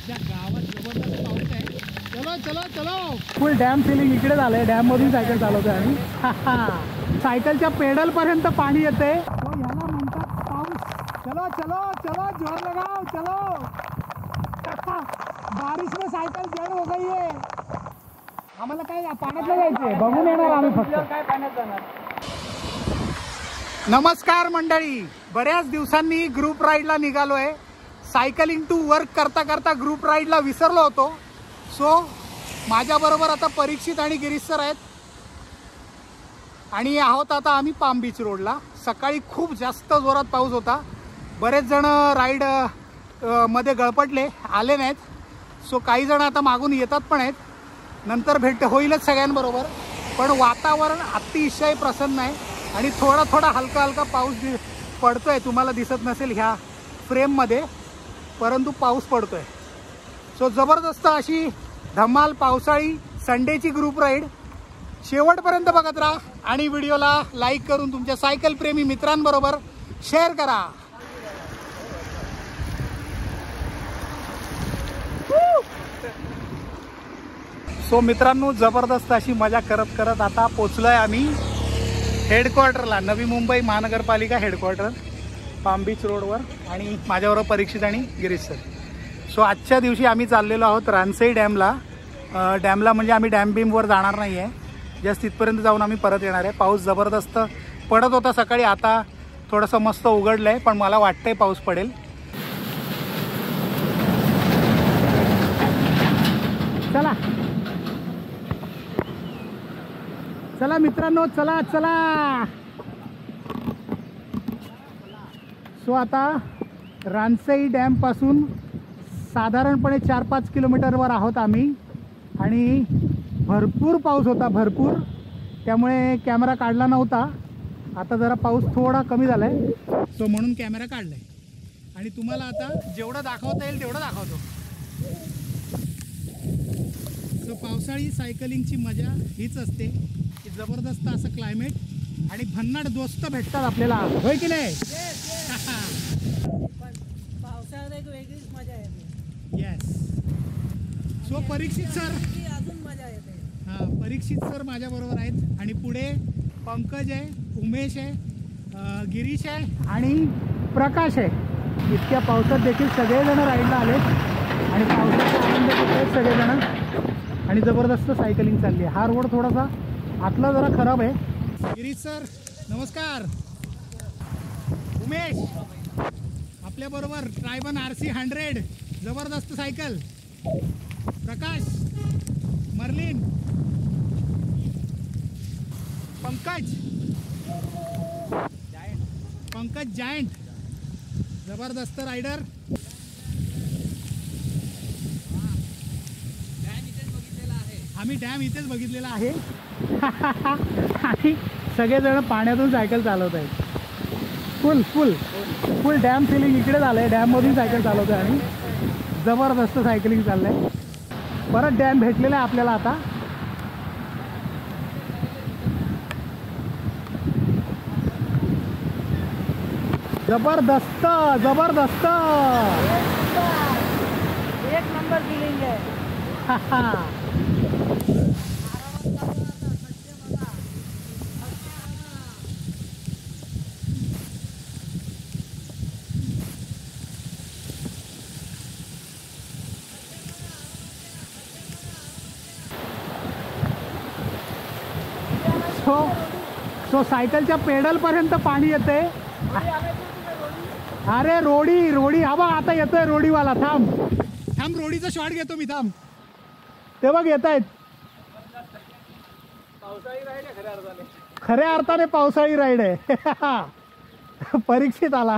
त्या गावात जबरदस्त पाऊस आहे. चलो चलो चलो. फुल डॅम फिलिंग इकडे झालंय. डॅम मधून सायकल चालवतोय आणि सायकलच्या पेडल पर्यंत पाणी येते. तो ह्याला म्हणतात पाऊस. चलो चलो चलो जोर लगाओ चलो. बारिश में सायकल जड हो गई है. आम्हाला काय पाण्यातलं जायचंय, बघून येणार आम्ही फक्त. काय पाण्यात जाणार. नमस्कार मंडळी, बऱ्याच दिवसांनी ग्रुप राईडला निघालोय. सायकलिंग टू वर्क करता करता ग्रुप राईडला विसरलो होतो. सो माझ्याबरोबर आता परीक्षित आणि गिरीश सर आहेत आणि आहोत आता आम्ही पाम बीच रोडला. सकाळी खूप जास्त जोरात पाऊस होता. बरेच जण राईड मध्ये गळपटले, आले नाहीत. सो काही जण आता मागून येतात पण आहेत. नंतर भेट होईलच सगळ्यांबरोबर. पण वातावरण अतिशय प्रसन्न आहे आणि थोडा थोडा हलका हलका पाऊस पडतोय. तुम्हाला दिसत नसेल ह्या फ्रेममध्ये, परंतु पाऊस पडतोय. सो जबरदस्त अशी धमाल पावसाळी संडेची ग्रुप राईड. शेवटपर्यंत बघत राहा आणि व्हिडिओला लाईक करून तुमच्या सायकल प्रेमी मित्रांबरोबर शेअर करा. सो मित्रांनो, जबरदस्त अशी मजा करत करत आता पोचलोय आम्ही हेडक्वार्टरला. नवी मुंबई महानगरपालिका हेडक्वार्टर पाम बीच रोडवर. आणि माझ्याबरोबर परीक्षित आणि गिरीश सर. सो आजच्या दिवशी आम्ही चाललेलो आहोत रानसई डॅमला. डॅमला म्हणजे आम्ही डॅम बीमवर जाणार नाही आहे, जस्ट तिथपर्यंत जाऊन आम्ही परत येणार आहे. पाऊस जबरदस्त पडत होता सकाळी, आता थोडंसं मस्त उघडलं आहे, पण मला वाटतंय पाऊस पडेल. चला चला मित्रांनो, चला चला. सो आता रानसई डॅमपासून साधारणपणे 4-5 किलोमीटरवर आहोत आम्ही. आणि भरपूर पाऊस होता, भरपूर. त्यामुळे कॅमेरा काढला नव्हता. आता जरा पाऊस थोडा कमी झाला आहे, सो म्हणून कॅमेरा काढला आहे. आणि तुम्हाला आता जेवढं दाखवता येईल तेवढं दाखवतो. सो पावसाळी सायकलिंगची मजा हीच असते की जबरदस्त असं क्लायमेट आणि भन्नाट दोस्त भेटतात आपल्याला, होय की नाही. पावसाळ्यात वेगळीच मजा येते. येस. सो परीक्षित सर अजून मजा येते. हां, परीक्षित सर माझ्याबरोबर आहेत. आणि पुढे पंकज आहे, उमेश आहे, गिरीश आहे आणि प्रकाश आहे. इतक्या पावसात देखील सगळेजण राईडला आले आणि पावसाचा आनंद घेत आहेत सगळेजण. आणि जबरदस्त सायकलिंग चालली आहे. हा रोड थोडासा आतला जरा खराब आहे. गिरीश सर नमस्कार. उमेश आपल्याबरोबर ट्रायबन RC 100 जबरदस्त सायकल. प्रकाश, मर्लिन, पंकज जायंट जबरदस्त रायडर. आम्ही डॅम इथेच बघितलेला आहे. आणि सगळेजण पाण्यातून सायकल चालवत आहेत. फुल फुल फुल डॅम फिलिंग इकडे झालंय. डॅम मधून सायकल चालवतोय आणि जबरदस्त सायकलिंग चाललंय. परत डॅम भेटलेला आहे आपल्याला आता. जबरदस्त जबरदस्त एक नंबर फिलिंग आहे. सो सायकलच्या पेडल पर्यंत पाणी येते. अरे रोडी रोडी, हा बघ आता येतोय रोडीवाला. थांब थांब, रोडीचा शॉट घेतो मी. थांब, ते बघ येत आहेत. खऱ्या अर्थाने पावसाळी राईड आहे. परीक्षित आला.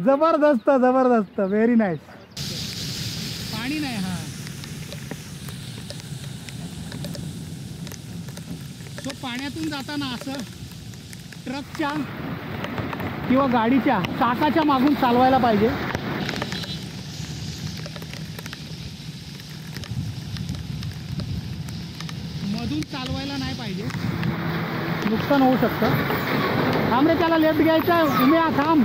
जबरदस्त जबरदस्त, व्हेरी नाईस. पाणी नाही. हा, सो पाण्यातून जाताना असं ट्रकच्या किंवा गाडीच्या चाकाच्या मागून चालवायला पाहिजे. मधून चालवायला नाही पाहिजे, नुकसान होऊ शकतं. थांब रे, त्याला लेफ्ट घ्यायचं. उम्या थांब.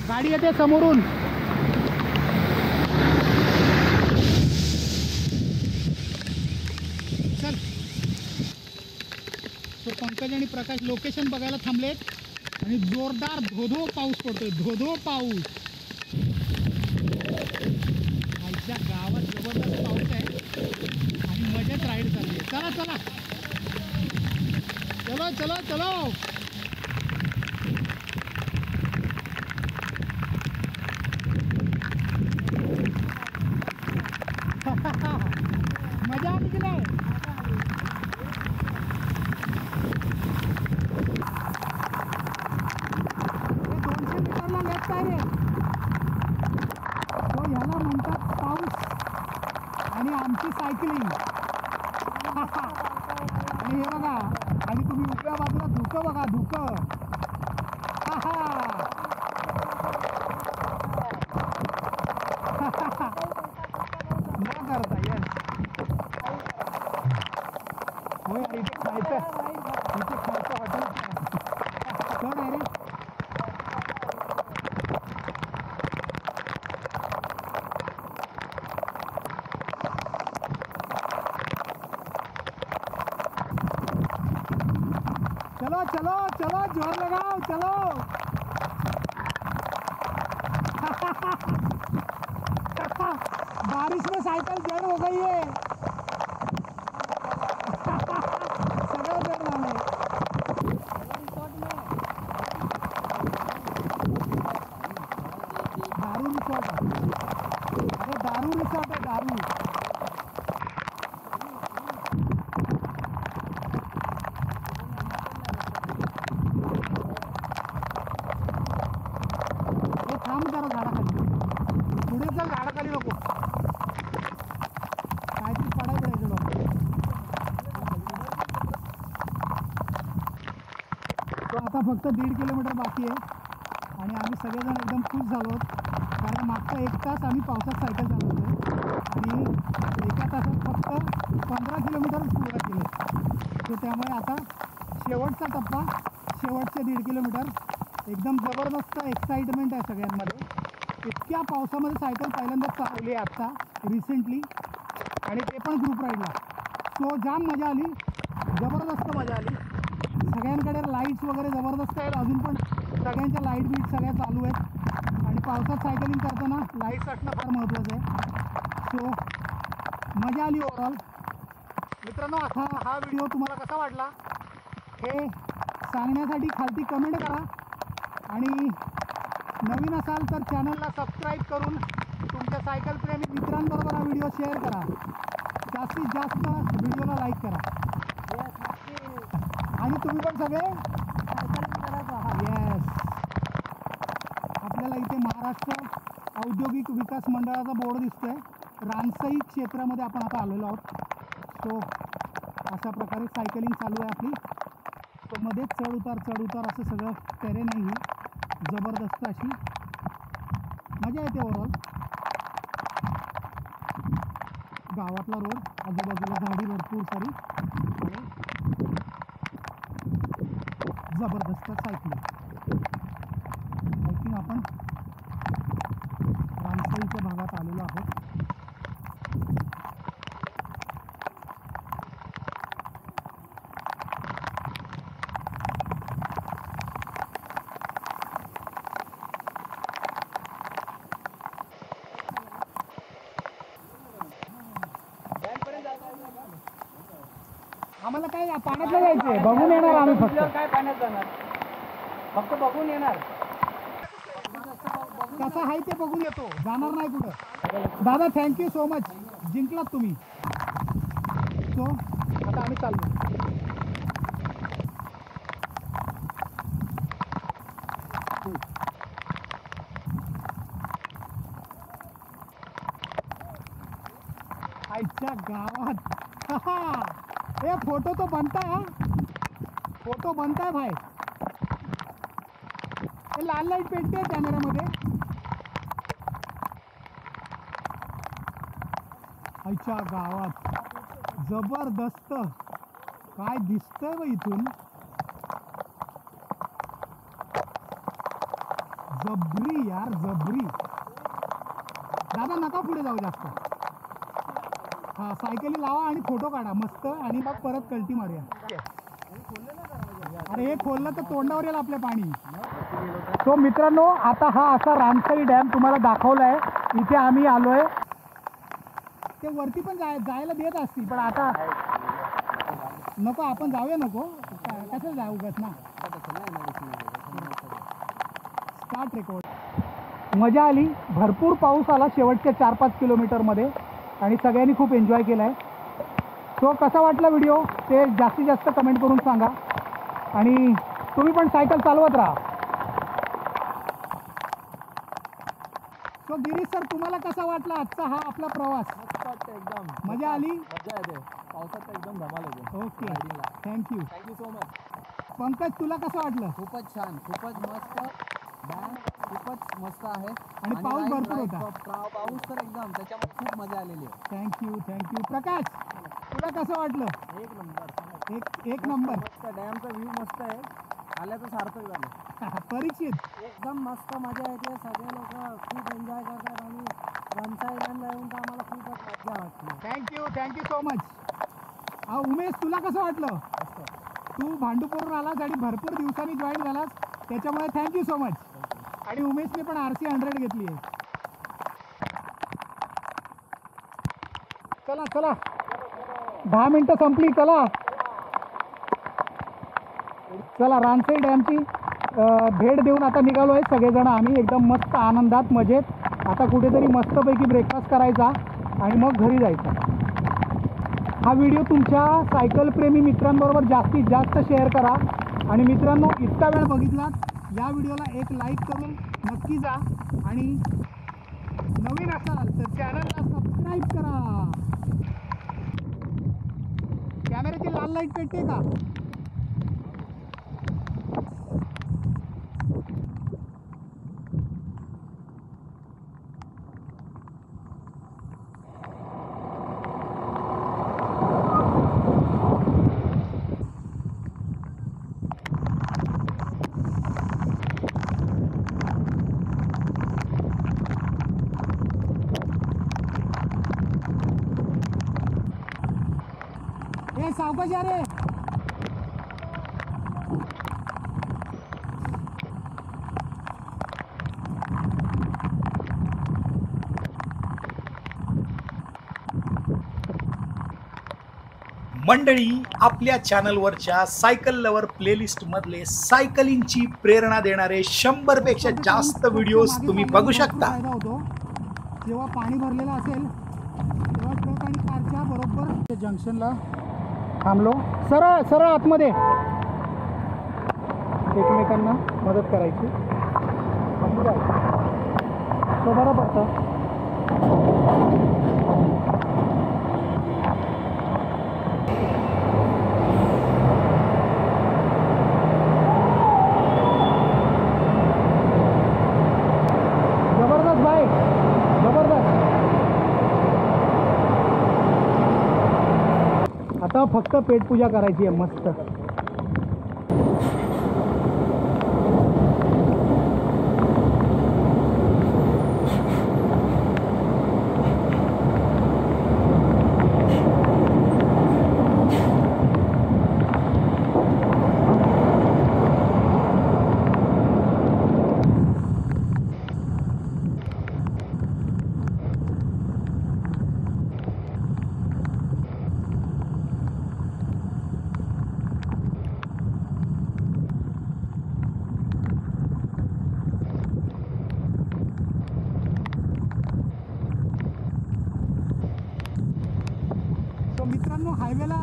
गाडी येते समोरून. चल. तो पंकज आणि प्रकाश लोकेशन बघायला थांबलेत आणि जोरदार धोधो पाऊस पडतोय. धोधो पाऊस. आमच्या गावात जबरदस्त पाऊस आहे आणि मजेत राईड चालली आहे. चला चला चलो चलो चलो. मजा आली की नाही? 200 मीटरला लेफ्ट आहे रे. तो ह्याला म्हणतात पाऊस आणि आमची सायकलिंग. आणि हे बघा, आणि तुम्ही उजव्या बाजूला धुकं बघा, धुकं. न करता येस. हो यार, इथे खायचं हॉटेल चढ आहे रे. चलो चलो चलो, जोर लगाओ, चलो. बारिश में साइकिल जड़ हो गई है. सगळं जड झालंय. दारू रिसॉर्ट. अरे दारू रिसॉर्ट आहे, दारू. थांब जरा झाडाखाली. पुढे चल, झाडाखाली नको. काहीतरी पडाय पडायचं बाबा. तो आता फक्त 1.5 किलोमीटर बाकी आहे आणि आम्ही सगळेजण एकदम खुश झालो आहोत. कारण मागचा 1 तास आम्ही पावसात सायकल चालवतो आणि एका तासात फक्त 15 किलोमीटर पूर्ण केले. तो त्यामुळे आता शेवटचा टप्पा, शेवटचे 1.5 किलोमीटर. एकदम जबरदस्त एक्साइटमेंट आहे सगळ्यांमध्ये. इतक्या पावसामध्ये सायकल पहिल्यांदाच चालवली आहे आत्ता रिसेंटली, आणि ते पण ग्रुप राईडला. सो जाम मजा आली, जबरदस्त मजा आली. सगळ्यांकडे लाईट्स वगैरे जबरदस्त आहेत. अजून पण सगळ्यांच्या लाईट बीट सगळ्या चालू आहेत आणि पावसात सायकलिंग करताना लाईट्स असणं फार महत्त्वाचं आहे. सो मजा आली ओव्हरऑल. मित्रांनो, हा व्हिडिओ तुम्हाला कसा वाटला हे सांगण्यासाठी खालती कमेंट करा. आणि नवीन असाल तर चॅनलला सबस्क्राईब करून तुमच्या सायकल प्रेमी मित्रांबरोबर हा व्हिडिओ शेअर करा. जास्तीत जास्त व्हिडिओला लाईक करा. आणि तुम्ही पण सगळे येस. आपल्याला इथे महाराष्ट्र औद्योगिक विकास मंडळाचा बोर्ड दिसतोय. रानसई क्षेत्रामध्ये आपण आता आलेलो आहोत. सो अशा प्रकारे सायकलिंग चालू आहे आपली. तो मध्ये चढ उतार असं सगळं टेरेन आहे. ही जबरदस्त अशी मजा येते ओव्हरऑल. गावातला रोड, आजूबाजूला झाडी भरपूर सारी, जबरदस्त सायकलिंग. आय थिंक आपण रामसईच्या भागात आलेलो आहोत. आम्हाला काय पाण्यातलं जायचंय, बघून येणार आम्ही. फक्त काय पाण्यात जाणार, फक्त बघून येणार. कसं आहे ते बघून येतो, जाणार नाही कुठं. दादा थँक्यू सो मच, जिंकलात तुम्ही. सो आता आम्ही चाललो. आईच्या गावात ये फोटो तो बनता है, फोटो बनता है भाई. हे लाल लाईट पेटते कॅमेऱ्यामध्ये. आईच्या गावात जबरदस्त काय दिसतंय व इथून. जबरी यार जबरी. दादा नका पुढे जाऊ जास्त. हा सायकली लावा आणि फोटो काढा मस्त आणि मग परत कल्टी मारूया. अरे हे खोललं तर तोंडावर येईल आपल्या पाणी. तो मित्रांनो आता हा असा रामसाई डॅम तुम्हाला दाखवलाय. इथे आम्ही आलोय. ते वरती पण जायला देत असतील पण आता नको आपण जाऊया. नको कसं जाऊ उगाच ना. Start record. मजा आली. भरपूर पाऊस आला शेवटच्या 4-5 किलोमीटरमध्ये आणि सगळ्यांनी खूप एन्जॉय केला आहे. सो कसा वाटला व्हिडिओ ते जास्तीत जास्त कमेंट करून सांगा आणि तुम्ही पण सायकल चालवत राहा. सो गिरीश सर तुम्हाला कसा वाटला आजचा हा आपला प्रवास? एकदम मजा आली. मजा येते पावसात एकदम धमाल होते. Okay thank you. Thank you so much. Pankaj तुला कसं वाटलं? खूपच छान खूपच मस्त डॅम खूपच मस्त आहे आणि पाऊस भरपूर होता. पाऊस तर एकदम त्याच्यामुळे खूप मजा आलेली आहे. थँक्यू. प्रकाश तुला कसं वाटलं? एक नंबर एक नंबर. मस्त डॅमचा व्ह्यू मस्त आहे. आल्याचं सार्थक झालं. परिचित एकदम मस्त मजा येते. सगळे लोक खूप एन्जॉय करतात आणि रामसाई डॅमला येऊन तर आम्हाला खूपच मजा वाटते. Thank you so much. उमेश तुला कसं वाटलं? तू भांडूपूरवरून आलास आणि भरपूर दिवसांनी जॉईन झालास त्याच्यामुळे थँक्यू सो मच. आणि उमेशने पण RC 100 घेतली आहे. चला 10 मिनटं संपली. चला रामसाई डॅमची भेट देऊन आता निघालो आहे सगळेजण आम्ही एकदम मस्त आनंदात मजेत. आता कुठेतरी मस्तपैकी ब्रेकफास्ट करायचा आणि मग घरी जायचा. हा व्हिडिओ तुमच्या सायकलप्रेमी मित्रांबरोबर जास्तीत जास्त शेअर करा. आणि मित्रांनो इतका वेळ बघितलात या व्हिडिओला एक लाईक करून नक्की जा आणि नवीन असाल तर चॅनलला सबस्क्राईब करा. कॅमेऱ्याची लाल लाईट पेटते का? सावकाश या रे. मंडळी आपल्या चॅनलवरच्या सायकल लवर प्लेलिस्ट मधले सायकलिंगची प्रेरणा देणारे 100 पेक्षा जास्त व्हिडिओज तुम्ही बघू शकता. जेव्हा पाणी भरलेलं असेल तेव्हा ट्रक आणि कारच्या बरोबर जंक्शनला थांबलो. सरळ आतमध्ये एकमेकांना मदत करायची. तो बरं पडतं. जबरदस्त भाई जबरदस्त. आता फक्त पेटपूजा करायची आहे मस्त. मित्रांनो हायवेला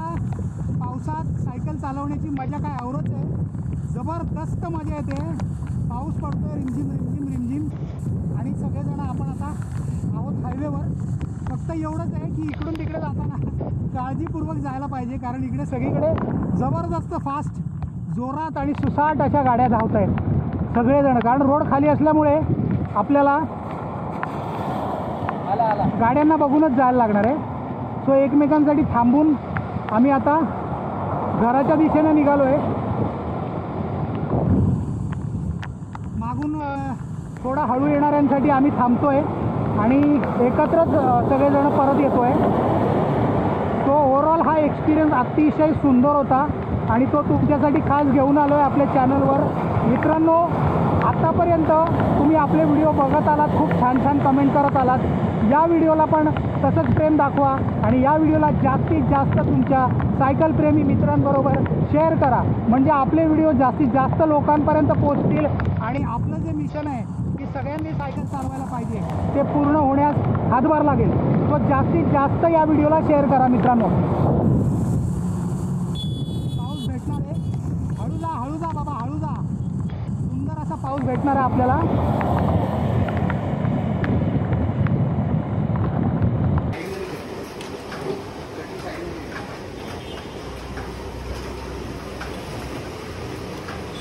पावसात सायकल चालवण्याची मजा काय औरच आहे. जबरदस्त मजा येते. पाऊस पडतोय रिमझिम आणि सगळेजण आपण आता आहोत हायवेवर. फक्त एवढंच आहे की इकडून तिकडे जाताना काळजीपूर्वक जायला पाहिजे कारण इकडे सगळीकडे जबरदस्त फास्ट जोरात आणि सुसाट अशा गाड्या धावत आहेत सगळेजण. कारण रोड खाली असल्यामुळे आपल्याला गाड्यांना बघूनच जायला लागणार आहे. सो एकमेकांसाठी थांबून आम्ही आता घराच्या दिशेने निघालो आहे. मागून थोडा हळू येणाऱ्यांसाठी आम्ही थांबतोय आणि एकत्रच सगळेजण परत येतोय. तो ओव्हरऑल हा एक्सपिरियन्स अतिशय सुंदर होता आणि तो तुमच्यासाठी खास घेऊन आलो आहे आपल्या चॅनलवर. मित्रांनो, आत्तापर्यंत तुम्ही आपले व्हिडिओ बघत आलात, खूप छान छान कमेंट करत आलात. या व्हिडिओला पण तसंच प्रेम दाखवा आणि या व्हिडिओला जास्तीत जास्त तुमच्या सायकल प्रेमी मित्रांबरोबर शेअर करा, म्हणजे आपले व्हिडिओ जास्तीत जास्त लोकांपर्यंत पोहोचतील आणि आपलं जे मिशन आहे की सगळ्यांनी सायकल चालवायला पाहिजे ते पूर्ण होण्यास हातभार लागेल. तो जास्तीत जास्त या व्हिडिओला शेअर करा मित्रांनो. पाऊस भेटणार आहे, हळू जा बाबा, हळू जा. सुंदर असा पाऊस भेटणार आहे आपल्याला.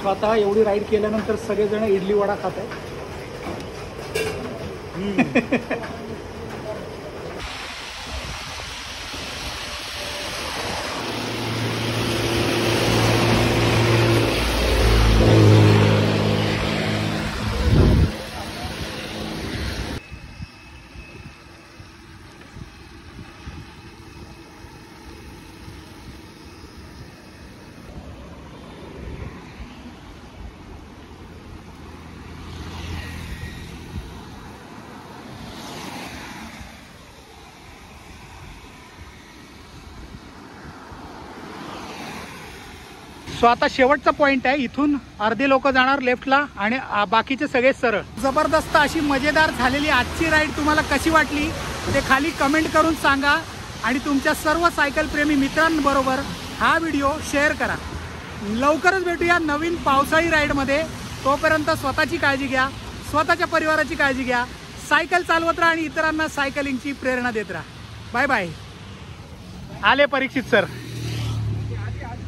स्वतः एवढी राईड केल्यानंतर सगळेजण इडली वडा खात आहेत. सो आता शेवटचा पॉइंट आहे, इथून अर्धे लोक जाणार लेफ्टला आणि बाकीचे सगळे सरळ. जबरदस्त अशी मजेदार झालेली आजची राईड तुम्हाला कशी वाटली ते खाली कमेंट करून सांगा आणि तुमच्या सर्व सायकल प्रेमी मित्रांबरोबर हा व्हिडिओ शेअर करा. लवकरच भेटूया नवीन पावसाळी राईडमध्ये. तोपर्यंत स्वतःची काळजी घ्या, स्वतःच्या परिवाराची काळजी घ्या, सायकल चालवत राहा आणि इतरांना सायकलिंगची प्रेरणा देत राहा. Bye bye. आले परीक्षित सर.